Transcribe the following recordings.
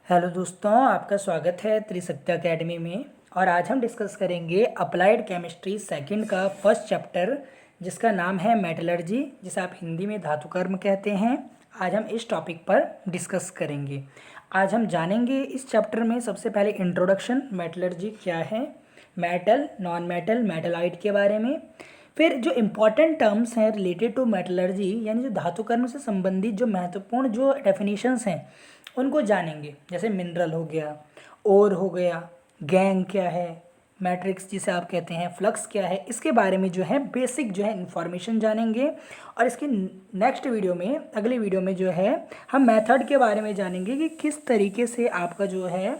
Hello दोस्तों, आपका स्वागत है त्रिसत्य एकेडमी में। और आज हम डिस्कस करेंगे अप्लाइड केमिस्ट्री सेकंड का फर्स्ट चैप्टर, जिसका नाम है मेटलर्जी, जिसे आप हिंदी में धातुकर्म कहते हैं। आज हम इस टॉपिक पर डिस्कस करेंगे। आज हम जानेंगे इस चैप्टर में सबसे पहले इंट्रोडक्शन, मेटलर्जी क्या है, मेटल, नॉन मेटल, मेटलाइट के बारे में। फिर जो इम्पॉर्टेंट टर्म्स हैं रिलेटेड टू मेटलर्जी, यानी जो धातुकर्म से संबंधित जो महत्वपूर्ण जो डेफिनेशंस हैं उनको जानेंगे। जैसे मिनरल हो गया, ओर हो गया, गैंग क्या है, मैट्रिक्स जिसे आप कहते हैं, फ्लक्स क्या है, इसके बारे में जो है बेसिक जो है इन्फॉर्मेशन जानेंगे। और इसकी नेक्स्ट वीडियो में, अगली वीडियो में जो है हम मेथड के बारे में जानेंगे कि किस तरीके से आपका जो है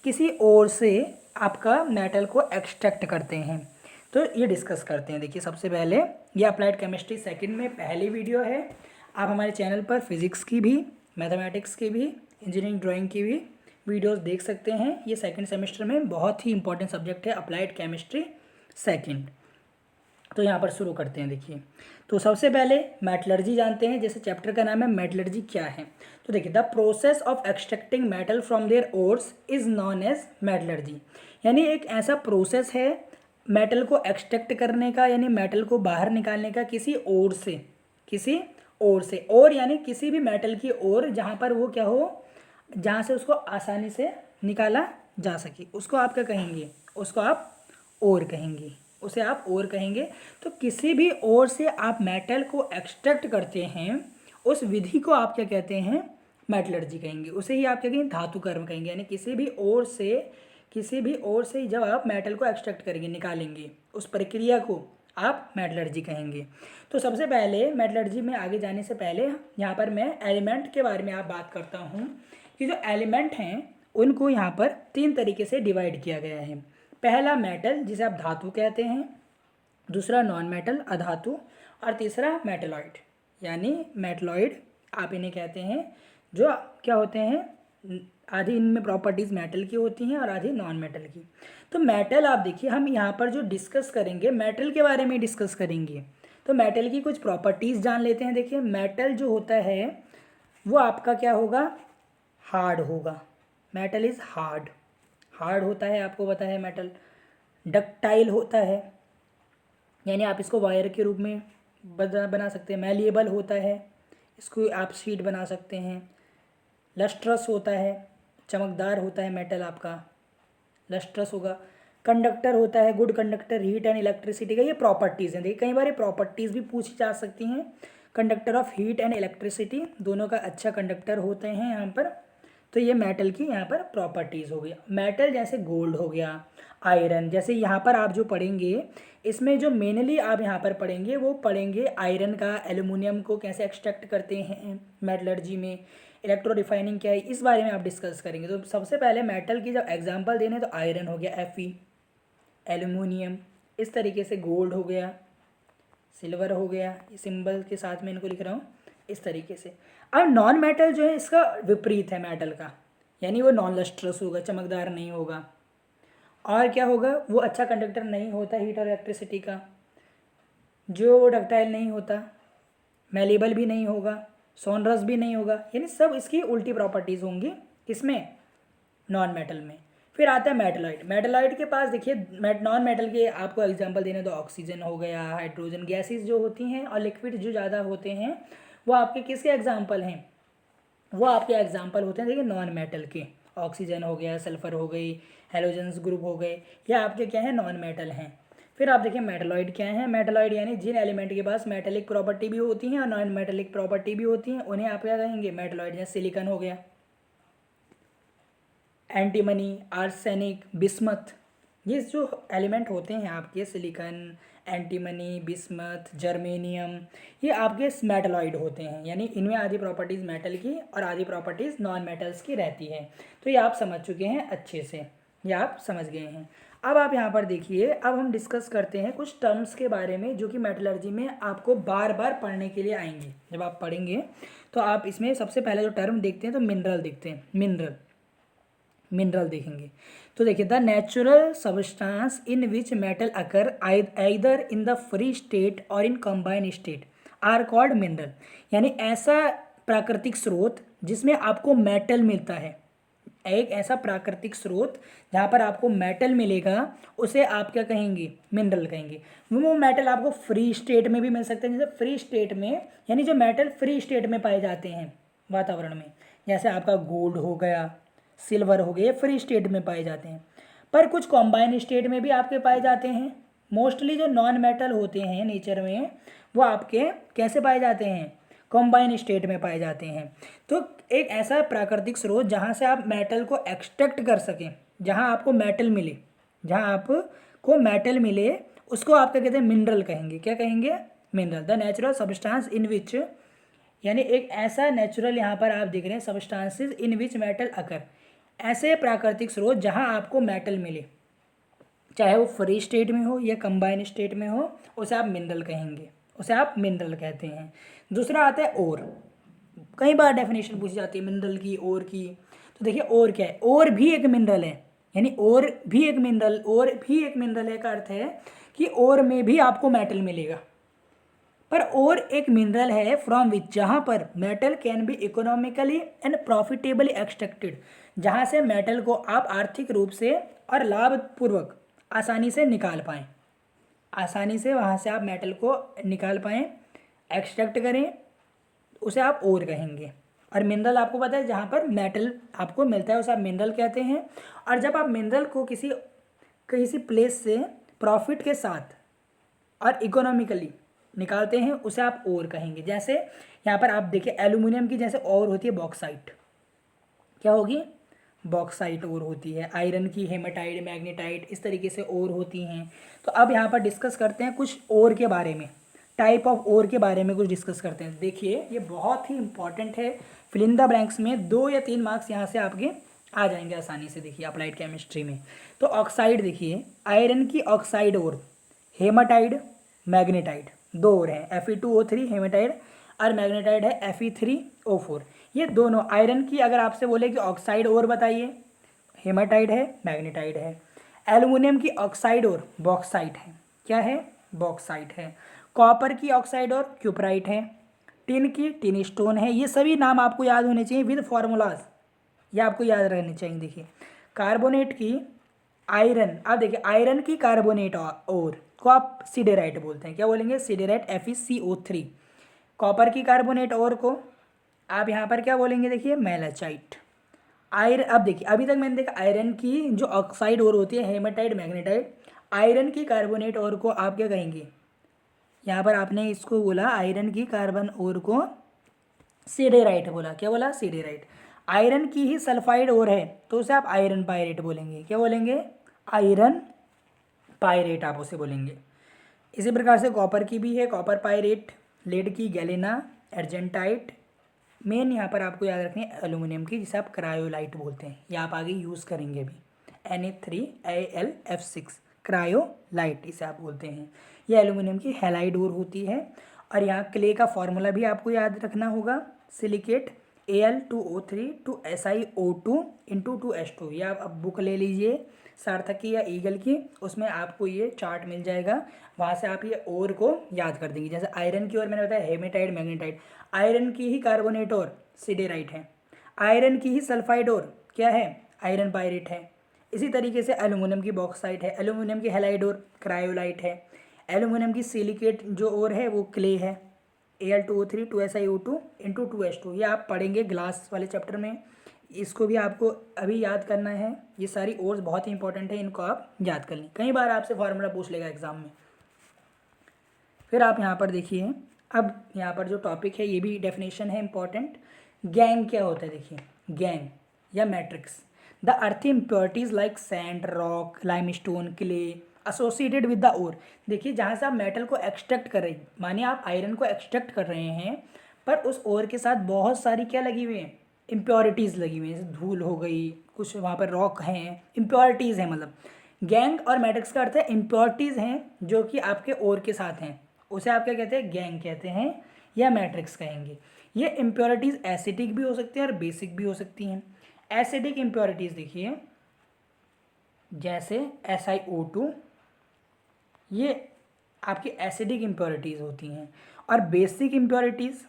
किसी और से आपका मेटल को एक्सट्रैक्ट करते हैं। तो ये डिस्कस करते हैं। देखिए, सबसे पहले ये अप्लाइड केमिस्ट्री सेकंड में पहली वीडियो है। आप हमारे चैनल पर फिजिक्स की भी, मैथमेटिक्स की भी, इंजीनियरिंग ड्राइंग की भी वीडियोस देख सकते हैं। ये सेकंड सेमेस्टर में बहुत ही इंपॉर्टेंट सब्जेक्ट है अप्लाइड केमिस्ट्री सेकंड। तो यहाँ पर शुरू करते हैं। देखिए, तो सबसे पहले मेटलर्जी जानते हैं। जैसे चैप्टर का नाम है मेटलर्जी क्या है, तो देखिए, the process of extracting metal from their ores is known as metallurgy. यानी एक ऐसा प्रोसेस है मेटल को एक्सट्रैक्ट करने का, यानी मेटल को बाहर निकालने का किसी ओर से, किसी ओर से, और यानी किसी भी मेटल की ओर जहाँ पर वो क्या हो, जहाँ से उसको आसानी से निकाला जा सके, उसको आप क्या कहेंगे, उसको आप ओर कहेंगे, उसे आप ओर कहेंगे। तो किसी भी ओर से आप मेटल को एक्सट्रैक्ट करते हैं, उस विधि को आप क्या कहते हैं, मेटलर्जी कहेंगे। उसे ही आप क्या कहेंगे, धातु कर्म कहेंगे। यानी किसी भी ओर से, किसी भी ओर से जब आप मेटल को एक्सट्रैक्ट करेंगे, निकालेंगे, उस प्रक्रिया को आप मेटलर्जी कहेंगे। तो सबसे पहले मेटलर्जी में आगे जाने से पहले यहाँ पर मैं एलिमेंट के बारे में आप बात करता हूँ कि जो एलिमेंट हैं उनको यहाँ पर तीन तरीके से डिवाइड किया गया है। पहला मेटल, जिसे आप धातु कहते हैं, दूसरा नॉन मेटल, अधातु, और तीसरा मेटलॉइड, यानी मेटलॉइड आप इन्हें कहते हैं। जो क्या होते हैं, आधी इनमें प्रॉपर्टीज़ मेटल की होती हैं और आधी नॉन मेटल की। तो मेटल आप देखिए, हम यहाँ पर जो डिस्कस करेंगे मेटल के बारे में डिस्कस करेंगे। तो मेटल की कुछ प्रॉपर्टीज़ जान लेते हैं। देखिए, मेटल जो होता है वो आपका क्या होगा, हार्ड होगा। मेटल इज़ हार्ड, हार्ड होता है, आपको पता है। मेटल डक्टाइल होता है, यानी आप इसको वायर के रूप में बना सकते हैं। मैलिएबल होता है, इसको आप शीट बना सकते हैं। लस्ट्रस होता है, चमकदार होता है मेटल आपका, लस्ट्रस होगा। कंडक्टर होता है, good conductor, heat and electricity का। ये प्रॉपर्टीज़ हैं। देखिए, कई बार ये प्रॉपर्टीज़ भी पूछी जा सकती हैं। Conductor of heat and electricity, दोनों का अच्छा कंडक्टर होते हैं यहाँ पर। तो ये मेटल की यहाँ पर प्रॉपर्टीज़ हो गया। मेटल जैसे गोल्ड हो गया, आयरन, जैसे यहाँ पर आप जो पढ़ेंगे, इसमें जो मेनली आप यहाँ पर पढ़ेंगे वो पढ़ेंगे आयरन का, एल्युमिनियम को कैसे एक्सट्रैक्ट करते हैं मेटलर्जी में, इलेक्ट्रो रिफाइनिंग क्या है, इस बारे में आप डिस्कस करेंगे। तो सबसे पहले मेटल की जब एग्जांपल देने, तो आयरन हो गया, Fe, एल्युमिनियम, इस तरीके से गोल्ड हो गया, सिल्वर हो गया, ये सिंबल के साथ में इनको लिख रहा हूँ, इस तरीके से। अब नॉन मेटल जो है इसका विपरीत है मेटल का, यानी वो नॉन लस्ट्रस होगा, चमकदार नहीं होगा, और क्या होगा, वो अच्छा कंडक्टर नहीं होता हीट और इलेक्ट्रिसिटी का, जो डक्टाइल नहीं होता, मेलेबल भी नहीं होगा, सोनरस भी नहीं होगा, यानी सब इसकी उल्टी प्रॉपर्टीज़ होंगी इसमें, नॉन मेटल में। फिर आता है मेटलॉइड। मेटलॉइड के पास देखिए, नॉन मेटल के आपको एग्जांपल देने तो ऑक्सीजन हो गया, हाइड्रोजन, गैसेस जो होती हैं, और लिक्विड जो ज़्यादा होते हैं, वो आपके किसके एग्जांपल हैं, वो आपके एग्जांपल होते हैं। देखिए, नॉन मेटल के, ऑक्सीजन हो गया, सल्फर हो गई, हेलोजन्स ग्रुप हो गए, ये आपके क्या है, नॉन मेटल हैं। फिर आप देखिए मेटलॉइड क्या है। मेटलॉइड यानी जिन एलिमेंट के पास मेटेलिक प्रॉपर्टी भी होती हैं और नॉन मेटेलिक प्रॉपर्टी भी होती हैं, उन्हें आप क्या कहेंगे, मेटलॉइड। जैसे सिलिकॉन हो गया, एंटीमनी, आर्सेनिक, बिस्मथ, ये जो एलिमेंट होते हैं आपके, सिलिकॉन, एंटीमनी, बिस्मथ, जर्मेनियम, ये आपके मेटलॉइड होते हैं। यानी इनमें आधी प्रॉपर्टीज़ मेटल की और आधी प्रॉपर्टीज़ नॉन मेटल्स की रहती है। तो ये आप समझ चुके हैं अच्छे से, ये आप समझ गए हैं। अब आप यहाँ पर देखिए, अब हम डिस्कस करते हैं कुछ टर्म्स के बारे में जो कि मेटलर्जी में आपको बार बार पढ़ने के लिए आएंगे। जब आप पढ़ेंगे तो आप इसमें सबसे पहले जो टर्म देखते हैं, तो मिनरल देखते हैं, मिनरल देखेंगे। तो देखिए, the natural substance in which metal occur either in the free state और in combine state are called mineral. यानी ऐसा प्राकृतिक स्रोत जिसमें आपको मेटल मिलता है, एक ऐसा प्राकृतिक स्रोत जहाँ पर आपको मेटल मिलेगा उसे आप क्या कहेंगे, मिनरल कहेंगे। वो मेटल आपको फ्री स्टेट में भी मिल सकते हैं, जैसे फ्री स्टेट में यानी जो मेटल फ्री स्टेट में पाए जाते हैं वातावरण में, जैसे आपका गोल्ड हो गया, सिल्वर हो गया, फ्री स्टेट में पाए जाते हैं। पर कुछ कॉम्बाइन स्टेट में भी आपके पाए जाते हैं। मोस्टली जो नॉन मेटल होते हैं नेचर में वो आपके कैसे पाए जाते हैं, कॉम्बाइन स्टेट में पाए जाते हैं। तो एक ऐसा प्राकृतिक स्रोत जहाँ से आप मेटल को एक्सट्रैक्ट कर सकें, जहाँ आपको मेटल मिले, जहाँ आपको मेटल मिले उसको आप क्या कहते हैं, मिनरल कहेंगे। क्या कहेंगे, mineral. The natural substance in which, यानी एक ऐसा नेचुरल यहाँ पर आप देख रहे हैं सब्सटेंसेस इन विच मेटल अकर, ऐसे प्राकृतिक स्रोत जहाँ आपको मेटल मिले, चाहे वो फ्री स्टेट में हो या कंबाइन स्टेट में हो, उसे आप मिनरल कहेंगे, उसे आप मिनरल कहते हैं। दूसरा आता है ओर। कई बार डेफिनेशन पूछी जाती है मिनरल की, ओर की। तो देखिए ओर क्या है, ओर भी एक मिनरल है, यानी ओर भी एक मिनरल, ओर भी एक मिनरल है का अर्थ है कि ओर में भी आपको मेटल मिलेगा। पर ओर एक मिनरल है फ्रॉम विच, जहाँ पर metal can be economically and profitably extracted, जहाँ से मेटल को आप आर्थिक रूप से और लाभपूर्वक आसानी से निकाल पाएँ, आसानी से वहाँ से आप मेटल को निकाल पाएँ, एक्सट्रैक्ट करें, उसे आप ओर कहेंगे। और मिनरल आपको पता है जहाँ पर मेटल आपको मिलता है उसे आप मिनरल कहते हैं। और जब आप मिनरल को किसी प्लेस से प्रॉफिट के साथ और इकोनॉमिकली निकालते हैं उसे आप ओर कहेंगे। जैसे यहाँ पर आप देखिए एल्यूमिनियम की जैसे ओर होती है बॉक्साइट, क्या होगी, बॉक्साइट ओर होती है। आयरन की हेमाटाइट, मैग्नेटाइट, इस तरीके से ओर होती हैं। तो अब यहाँ पर डिस्कस करते हैं कुछ ओर के बारे में, टाइप ऑफ ओर के बारे में कुछ डिस्कस करते हैं। देखिए ये बहुत ही इंपॉर्टेंट है, फिल इन द ब्लैंक्स में 2 या 3 मार्क्स यहाँ से आपके आ जाएंगे आसानी से। देखिए अप्लाइड केमिस्ट्री में तो ऑक्साइड, देखिए आयरन की ऑक्साइड ओर, हेमाटाइड, मैग्नेटाइट, 2 ओर हैं, Fe2O3 हेमाटाइड, और मैग्नेटाइड है Fe3O4। ये दोनों आयरन की अगर आपसे बोले कि ऑक्साइड ओर बताइए, हेमाटाइड है, मैग्नेटाइड है। एल्युमिनियम की ऑक्साइड ओर बॉक्साइट है, क्या है, बॉक्साइट है। कॉपर की ऑक्साइड ओर क्यूपराइट है। टिन की टिन स्टोन है। ये सभी नाम आपको याद होने चाहिए विद फॉर्मूलाज, ये आपको याद रहने चाहिए। देखिए कार्बोनेट की आयरन, आप देखिए आयरन की कार्बोनेट ओर को आप सिडेराइट बोलते हैं, क्या बोलेंगे, सिडेराइट FeCO3। कॉपर की कार्बोनेट ओर को आप यहाँ पर क्या बोलेंगे, देखिए मेलाचाइट। आयरन, अब देखिए अभी तक मैंने देखा आयरन की जो ऑक्साइड ओर होती है हेमाटाइट, मैग्नेटाइट, आयरन की कार्बोनेट ओर को आप क्या कहेंगे, यहाँ पर आपने इसको बोला आयरन की कार्बन ओर को सिडेराइट बोला, क्या बोला, सिडेराइट। आयरन की ही सल्फाइड ओर है तो उसे आप आयरन पायरेट बोलेंगे, क्या बोलेंगे, आयरन पायरेट आप उसे बोलेंगे। इसी प्रकार से कॉपर की भी है कॉपर पायरेट, लेड की गैलेना, अर्जेंटाइट। मेन यहाँ पर आपको याद रखनी है एल्यूमिनियम की जिसे आप क्रायोलाइट बोलते हैं, ये आप आगे यूज़ करेंगे भी, Na3Al(F6), क्रायोलाइट इसे आप बोलते हैं। ये एल्यूमिनियम की हैलाइड ओर होती है। और यहाँ क्ले का फॉर्मूला भी आपको याद रखना होगा, silicate Al2O3 to SiO2 into 2H2। ये आप अब बुक ले लीजिए सार्थक की या ईगल की, उसमें आपको ये चार्ट मिल जाएगा, वहाँ से आप ये ओर को याद कर देंगे। जैसे आयरन की ओर मैंने बताया हेमेटाइट, मैग्नेटाइट, आयरन की ही कार्बोनेट ओर सिडेराइट है, आयरन की ही सल्फाइड ओर क्या है, आयरन पायरेट है। इसी तरीके से एल्यूमिनियम की बॉक्साइट है, एल्यूमिनियम की हैलाइड ओर क्रायोलाइट है, एल्यूमिनियम की सिलिकेट जो ओर है वो क्ले है, Al2O3 to SiO2 into 2H2। ये आप पढ़ेंगे ग्लास वाले चैप्टर में, इसको भी आपको अभी याद करना है। ये सारी ओर्स बहुत ही इंपॉर्टेंट है, इनको आप याद कर लें, कई बार आपसे फार्मूला पूछ लेगा एग्जाम में। फिर आप यहाँ पर देखिए, अब यहाँ पर जो टॉपिक है ये भी डेफिनेशन है इंपॉर्टेंट। गैंग क्या होता है, देखिए गैंग या matrix, the earth impurities like sand, rock, limestone, clay associated with the ore. देखिए जहाँ से आप मेटल को एक्सट्रैक्ट कर रहे हैं, मानिए आप आयरन को एक्सट्रैक्ट कर रहे हैं पर उस ओर के साथ बहुत सारी क्या लगी हुई हैं, इम्प्योरिटीज़ लगी हुई हैं, जैसे धूल हो गई, कुछ वहाँ पर रॉक हैं, इम्प्योरिटीज़ हैं। मतलब गैंग और मैट्रिक्स का अर्थ है इम्प्योरिटीज़ हैं जो कि आपके ओर के साथ हैं, उसे आप क्या कहते हैं, गैंग कहते हैं या मैट्रिक्स कहेंगे। ये इम्प्योरिटीज़ एसिडिक भी हो सकती हैं और बेसिक भी हो सकती हैं। एसिडिक इम्प्योरिटीज़ देखिए जैसे SiO2, ये आपकी एसिडिक इम्प्योरिटीज़ होती हैं। और बेसिक इम्प्योरिटीज़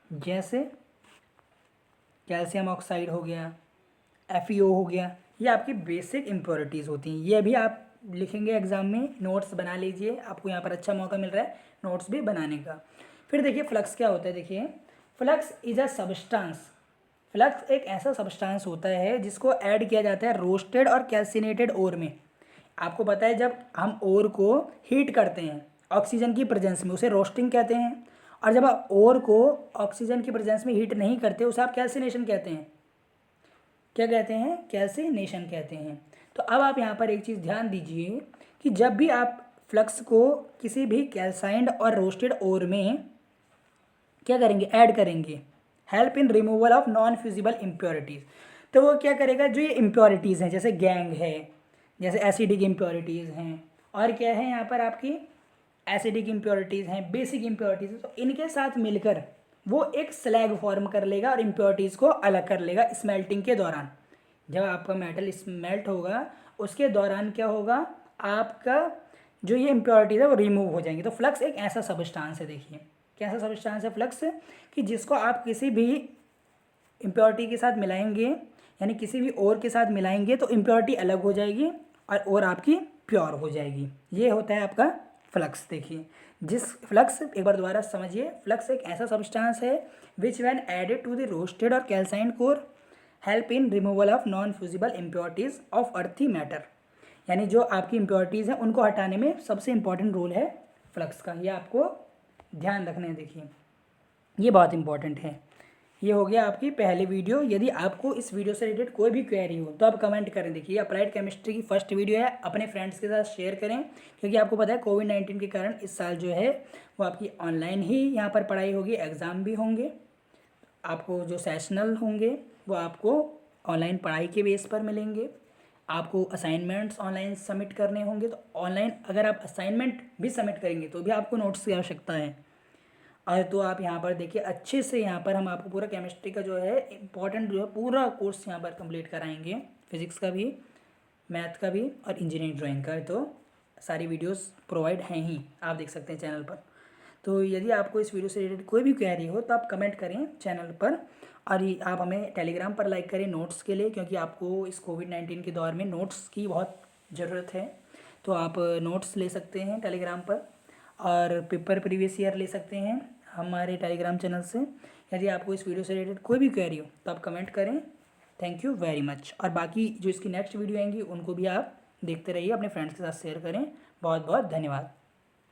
जैसे कैल्शियम ऑक्साइड हो गया, FeO हो गया, ये आपकी बेसिक इम्प्योरिटीज़ होती हैं। ये भी आप लिखेंगे एग्जाम में, नोट्स बना लीजिए, आपको यहाँ पर अच्छा मौका मिल रहा है नोट्स भी बनाने का। फिर देखिए फ्लक्स क्या होता है। देखिए flux is a substance, flux एक ऐसा सब्सटेंस होता है जिसको ऐड किया जाता है रोस्टेड और कैल्सिनेटेड ओर में। आपको पता है जब हम ओर को हीट करते हैं ऑक्सीजन की प्रेजेंस में, उसे रोस्टिंग कहते हैं, और जब आप ओर को ऑक्सीजन की प्रेजेंस में हीट नहीं करते उसे आप कैल्सिनेशन कहते हैं। क्या कहते हैं? कैल्सिनेशन कहते हैं। तो अब आप यहाँ पर एक चीज़ ध्यान दीजिए कि जब भी आप फ्लक्स को किसी भी कैल्साइंड और रोस्टेड ओर में क्या करेंगे? ऐड करेंगे, help in removal of non fusible impurities. तो वो क्या करेगा? जो ये इम्प्योरिटीज़ हैं जैसे गैंग है, जैसे एसिडिक इम्प्योरिटीज़ हैं, और क्या है यहाँ पर आपकी एसिडिक इम्प्योरिटीज़ हैं, बेसिक इम्प्योरिटीज़, तो इनके साथ मिलकर वो एक स्लैग फॉर्म कर लेगा और इम्प्योरिटीज़ को अलग कर लेगा स्मेल्टिंग के दौरान। जब आपका मेटल स्मेल्ट होगा उसके दौरान क्या होगा? आपका जो ये इम्प्योरिटीज़ है वो रिमूव हो जाएंगी। तो फ्लक्स एक ऐसा सब्सटेंस है, देखिए कैसा सब्सटेंस है फ्लक्स, कि जिसको आप किसी भी इम्प्योरिटी के साथ मिलाएंगे, यानी किसी भी और के साथ मिलाएंगे तो इम्प्योरिटी अलग हो जाएगी और आपकी प्योर हो जाएगी। ये होता है आपका फ्लक्स। देखिए जिस फ्लक्स, एक बार दोबारा समझिए, फ्लक्स एक ऐसा सब्सटेंस है which when added to the roasted और calcined ore help in removal of non fusible impurities of earthy matter. यानी जो आपकी इम्प्योरिटीज़ हैं उनको हटाने में सबसे इंपॉर्टेंट रोल है फ्लक्स का, ये आपको ध्यान रखना है। देखिए ये बहुत इंपॉर्टेंट है। ये हो गया आपकी पहली वीडियो। यदि आपको इस वीडियो से रिलेटेड कोई भी क्वेरी हो तो आप कमेंट करें। देखिए अप्लाइड केमिस्ट्री की फर्स्ट वीडियो है, अपने फ्रेंड्स के साथ शेयर करें, क्योंकि आपको पता है कोविड-19 के कारण इस साल जो है वो आपकी ऑनलाइन ही यहाँ पर पढ़ाई होगी, एग्ज़ाम भी होंगे, आपको जो सेशनल होंगे वो आपको ऑनलाइन पढ़ाई के बेस पर मिलेंगे, आपको असाइनमेंट्स ऑनलाइन सबमिट करने होंगे। तो ऑनलाइन अगर आप असाइनमेंट भी सबमिट करेंगे तो भी आपको नोट्स की आवश्यकता है। और तो आप यहाँ पर देखिए अच्छे से, यहाँ पर हम आपको पूरा केमिस्ट्री का जो है इंपॉर्टेंट जो है पूरा कोर्स यहाँ पर कंप्लीट कराएंगे, फिजिक्स का भी, मैथ का भी और इंजीनियरिंग ड्राइंग का। तो सारी वीडियोस प्रोवाइड हैं ही, आप देख सकते हैं चैनल पर। तो यदि आपको इस वीडियो से रिलेटेड कोई भी क्वेरी हो तो आप कमेंट करें चैनल पर, और आप हमें टेलीग्राम पर लाइक करें नोट्स के लिए, क्योंकि आपको इस कोविड-19 के दौर में नोट्स की बहुत ज़रूरत है। तो आप नोट्स ले सकते हैं टेलीग्राम पर, और पेपर प्रीवियस ईयर ले सकते हैं हमारे टेलीग्राम चैनल से। यदि आपको इस वीडियो से रिलेटेड कोई भी क्वेरी हो तो आप कमेंट करें। Thank you very much. और बाकी जो इसकी नेक्स्ट वीडियो आएंगी उनको भी आप देखते रहिए, अपने फ्रेंड्स के साथ शेयर करें। बहुत बहुत धन्यवाद।